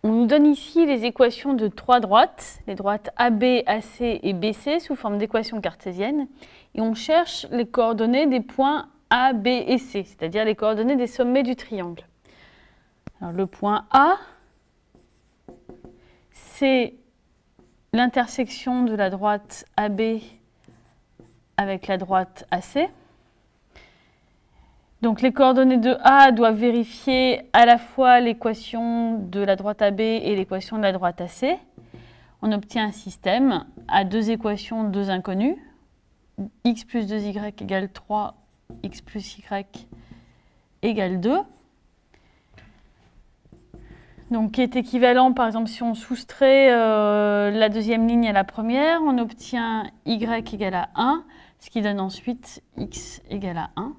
On nous donne ici les équations de trois droites, les droites AB, AC et BC sous forme d'équations cartésiennes, et on cherche les coordonnées des points A, B et C, c'est-à-dire les coordonnées des sommets du triangle. Alors, le point A, c'est l'intersection de la droite AB avec la droite AC. Donc les coordonnées de A doivent vérifier à la fois l'équation de la droite AB et l'équation de la droite AC. On obtient un système à deux équations, deux inconnues. X plus 2y égale 3, x plus y égale 2. Donc qui est équivalent, par exemple, si on soustrait la deuxième ligne à la première, on obtient y égale à 1, ce qui donne ensuite x égale à 1.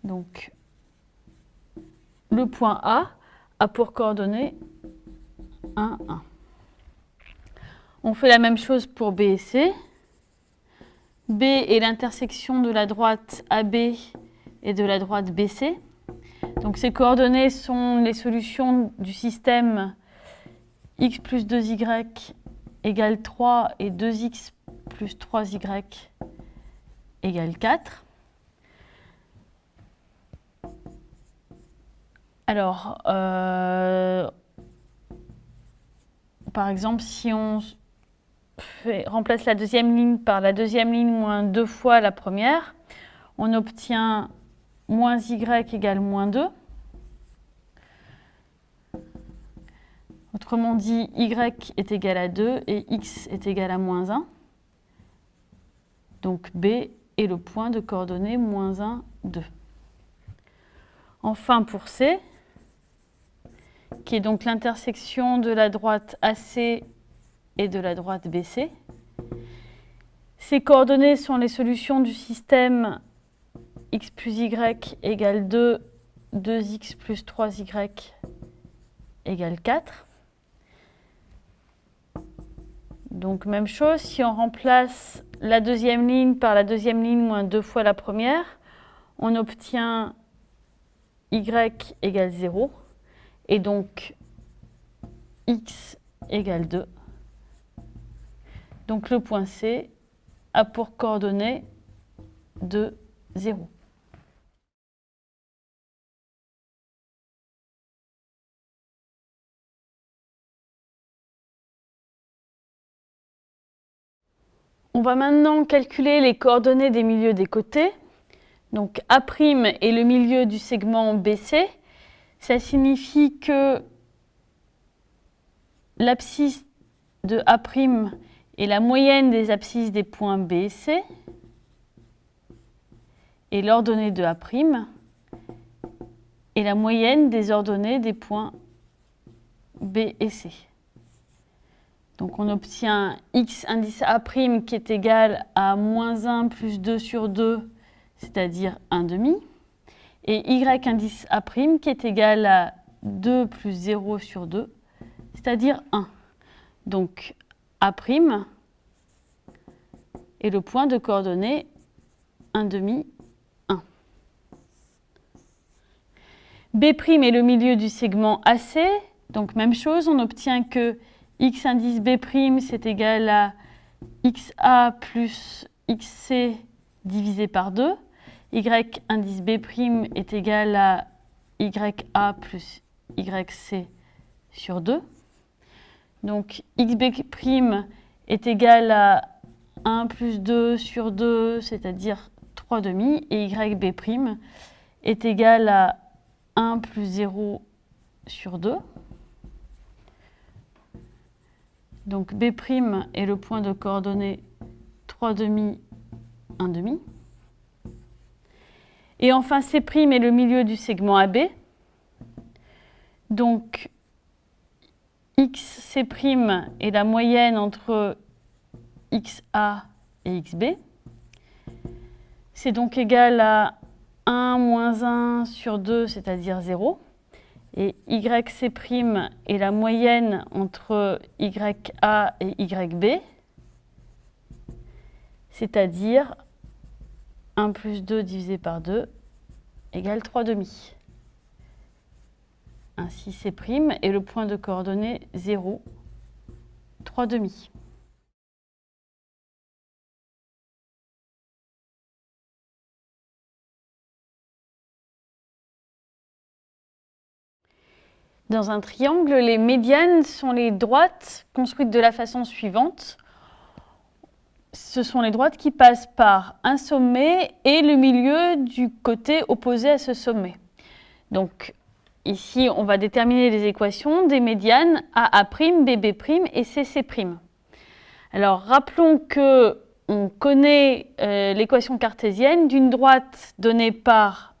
Donc, le point A pour coordonnées 1, 1. On fait la même chose pour B et C. B est l'intersection de la droite AB et de la droite BC. Donc, ces coordonnées sont les solutions du système x plus 2y égale 3 et 2x plus 3y égale 4. Alors, par exemple, si on remplace la deuxième ligne par la deuxième ligne moins 2 fois la première, on obtient moins y égale moins 2. Autrement dit, y est égal à 2 et x est égal à moins 1. Donc B est le point de coordonnées moins 1, 2. Enfin, pour C, qui est donc l'intersection de la droite AC et de la droite BC. Ces coordonnées sont les solutions du système x plus y égale 2, 2x plus 3y égale 4. Donc même chose, si on remplace la deuxième ligne par la deuxième ligne moins 2 fois la première, on obtient y égale 0. Et donc, x égale 2. Donc, le point C a pour coordonnées 2, 0. On va maintenant calculer les coordonnées des milieux des côtés. Donc, A' est le milieu du segment BC. Ça signifie que l'abscisse de A' est la moyenne des abscisses des points B et C. Et l'ordonnée de A' est la moyenne des ordonnées des points B et C. Donc on obtient x indice A' qui est égal à moins 1 plus 2 sur 2, c'est-à-dire 1 demi. Et y indice A' qui est égal à 2 plus 0 sur 2, c'est-à-dire 1. Donc A' est le point de coordonnées 1 demi, 1. B' est le milieu du segment AC. Donc même chose, on obtient que x indice B' c'est égal à xa plus xc divisé par 2. Y indice B' est égal à ya plus yc sur 2. Donc xb' est égal à 1 plus 2 sur 2, c'est-à-dire 3 demi, et yb' est égal à 1 plus 0 sur 2. Donc B' est le point de coordonnées 3 demi, 1 demi. Et enfin C' est le milieu du segment AB. Donc XC' est la moyenne entre XA et XB. C'est donc égal à 1 moins 1 sur 2, c'est-à-dire 0. Et YC' est la moyenne entre YA et YB, c'est-à-dire 1 plus 2 divisé par 2 égale 3 demi. Ainsi C' et le point de coordonnées 0, 3,5. Dans un triangle, les médianes sont les droites construites de la façon suivante. Ce sont les droites qui passent par un sommet et le milieu du côté opposé à ce sommet. Donc ici, on va déterminer les équations des médianes AA', BB' et CC'. Alors rappelons que on connaît l'équation cartésienne d'une droite donnée par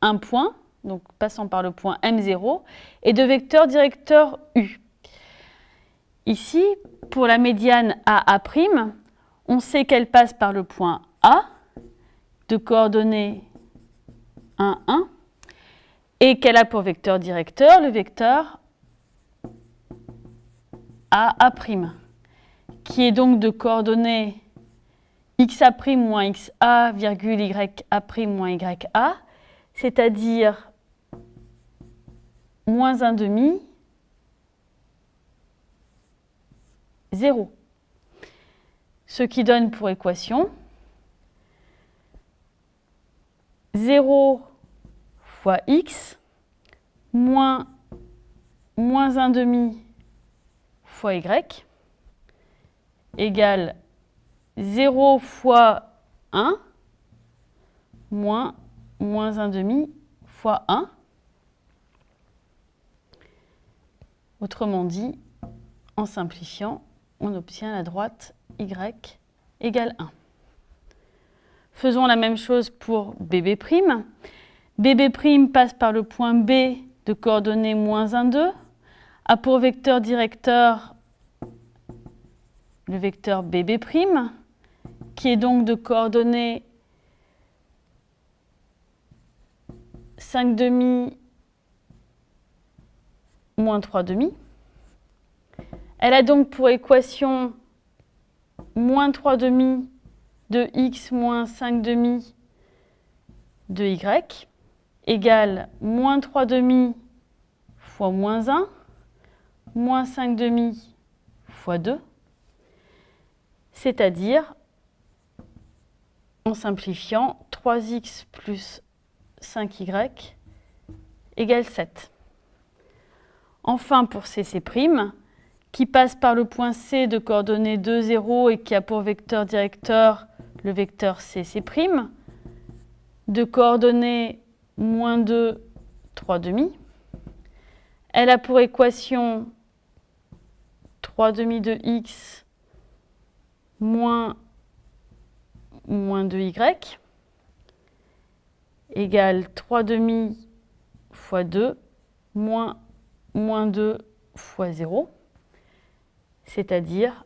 un point, donc passant par le point M0, et de vecteurs directeurs U. Ici, pour la médiane AA', on sait qu'elle passe par le point A, de coordonnées 1, 1, et qu'elle a pour vecteur directeur le vecteur AA', qui est donc de coordonnées XA' moins XA, virgule YA' moins YA, c'est-à-dire moins 1,5, 0. Ce qui donne pour équation 0 fois x moins 1,5 fois y égale 0 fois 1 moins 1,5 fois 1. Autrement dit, en simplifiant, on obtient la droite y égale 1. Faisons la même chose pour BB'. BB' passe par le point B de coordonnées moins 1, 2, a pour vecteur directeur le vecteur BB', qui est donc de coordonnées 5,5, moins 3,5. Elle a donc pour équation moins 3,5 de x moins 5,5 de y égale moins 3,5 fois moins 1, moins 5,5 fois 2, c'est-à-dire, en simplifiant, 3x plus 5y égale 7. Enfin, pour CC', qui passe par le point C de coordonnées 2, 0 et qui a pour vecteur directeur le vecteur CC', de coordonnées moins 2, 3,5. Elle a pour équation 3,5 de x moins 2y égale 3,5 fois 2 moins 2 fois 0, c'est-à-dire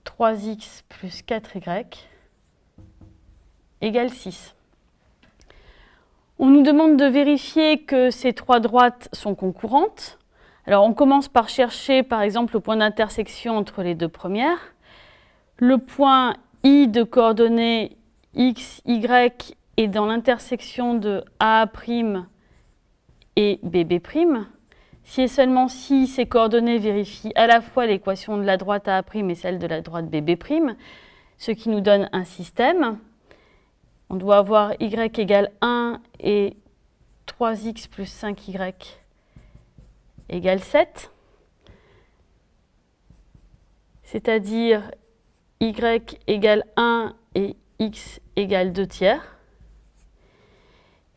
3x plus 4y égale 6. On nous demande de vérifier que ces trois droites sont concurrentes. Alors on commence par chercher par exemple le point d'intersection entre les deux premières. Le point I de coordonnées x, y est dans l'intersection de AA' et BB'. Si et seulement si ces coordonnées vérifient à la fois l'équation de la droite AA' et celle de la droite BB', ce qui nous donne un système. On doit avoir y égale 1 et 3x plus 5y égale 7. C'est-à-dire y égale 1 et x égale 2 tiers.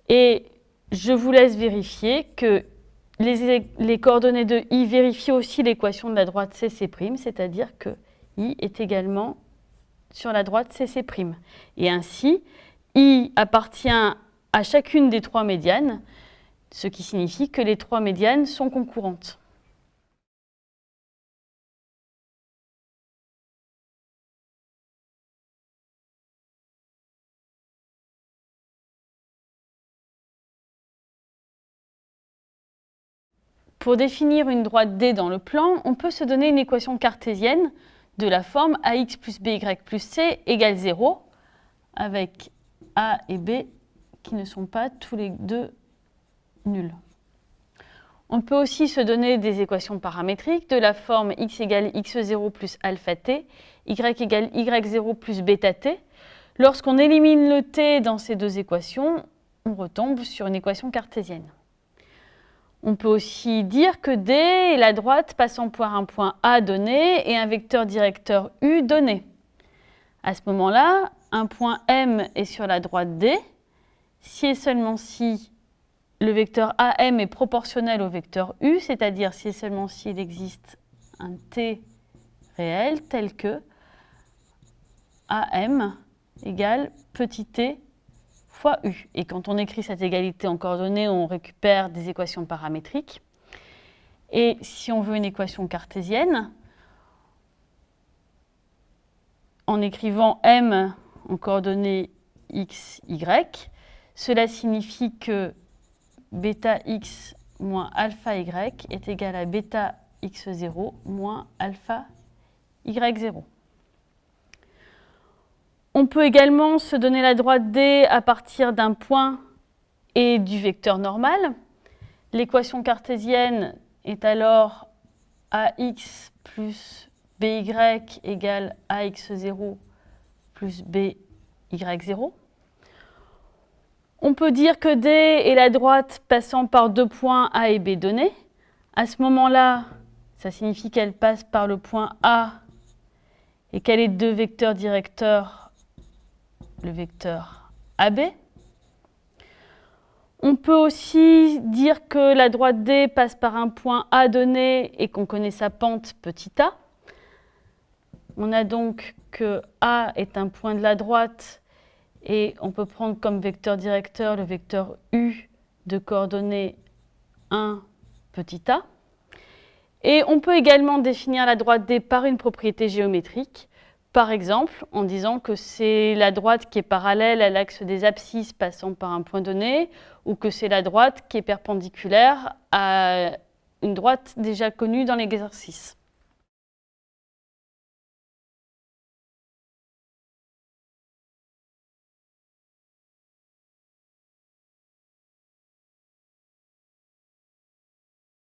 Et je vous laisse vérifier que les coordonnées de i vérifient aussi l'équation de la droite CC', c'est-à-dire que i est également sur la droite CC'. Et ainsi, i appartient à chacune des trois médianes, ce qui signifie que les trois médianes sont concurrentes. Pour définir une droite D dans le plan, on peut se donner une équation cartésienne de la forme ax plus by plus c égale 0, avec A et B qui ne sont pas tous les deux nuls. On peut aussi se donner des équations paramétriques de la forme x égale x0 plus alpha t, y égale y0 plus bêta t. Lorsqu'on élimine le t dans ces deux équations, on retombe sur une équation cartésienne. On peut aussi dire que D est la droite passant par un point A donné et un vecteur directeur U donné. À ce moment-là, un point M est sur la droite D, si et seulement si le vecteur AM est proportionnel au vecteur U, c'est-à-dire si et seulement s'il existe un T réel tel que AM égale petit t fois U. Et quand on écrit cette égalité en coordonnées, on récupère des équations paramétriques. Et si on veut une équation cartésienne, en écrivant M en coordonnées x, y, cela signifie que bêta x moins alpha y est égal à bêta x0 moins alpha y0. On peut également se donner la droite D à partir d'un point et du vecteur normal. L'équation cartésienne est alors AX plus BY égale AX0 plus BY0. On peut dire que D est la droite passant par deux points A et B donnés. À ce moment-là, ça signifie qu'elle passe par le point A et qu'elle ait deux vecteurs directeurs, le vecteur AB. On peut aussi dire que la droite D passe par un point A donné et qu'on connaît sa pente petit a. On a donc que A est un point de la droite et on peut prendre comme vecteur directeur le vecteur U de coordonnées 1, petit a. Et on peut également définir la droite D par une propriété géométrique, par exemple en disant que c'est la droite qui est parallèle à l'axe des abscisses passant par un point donné, ou que c'est la droite qui est perpendiculaire à une droite déjà connue dans l'exercice.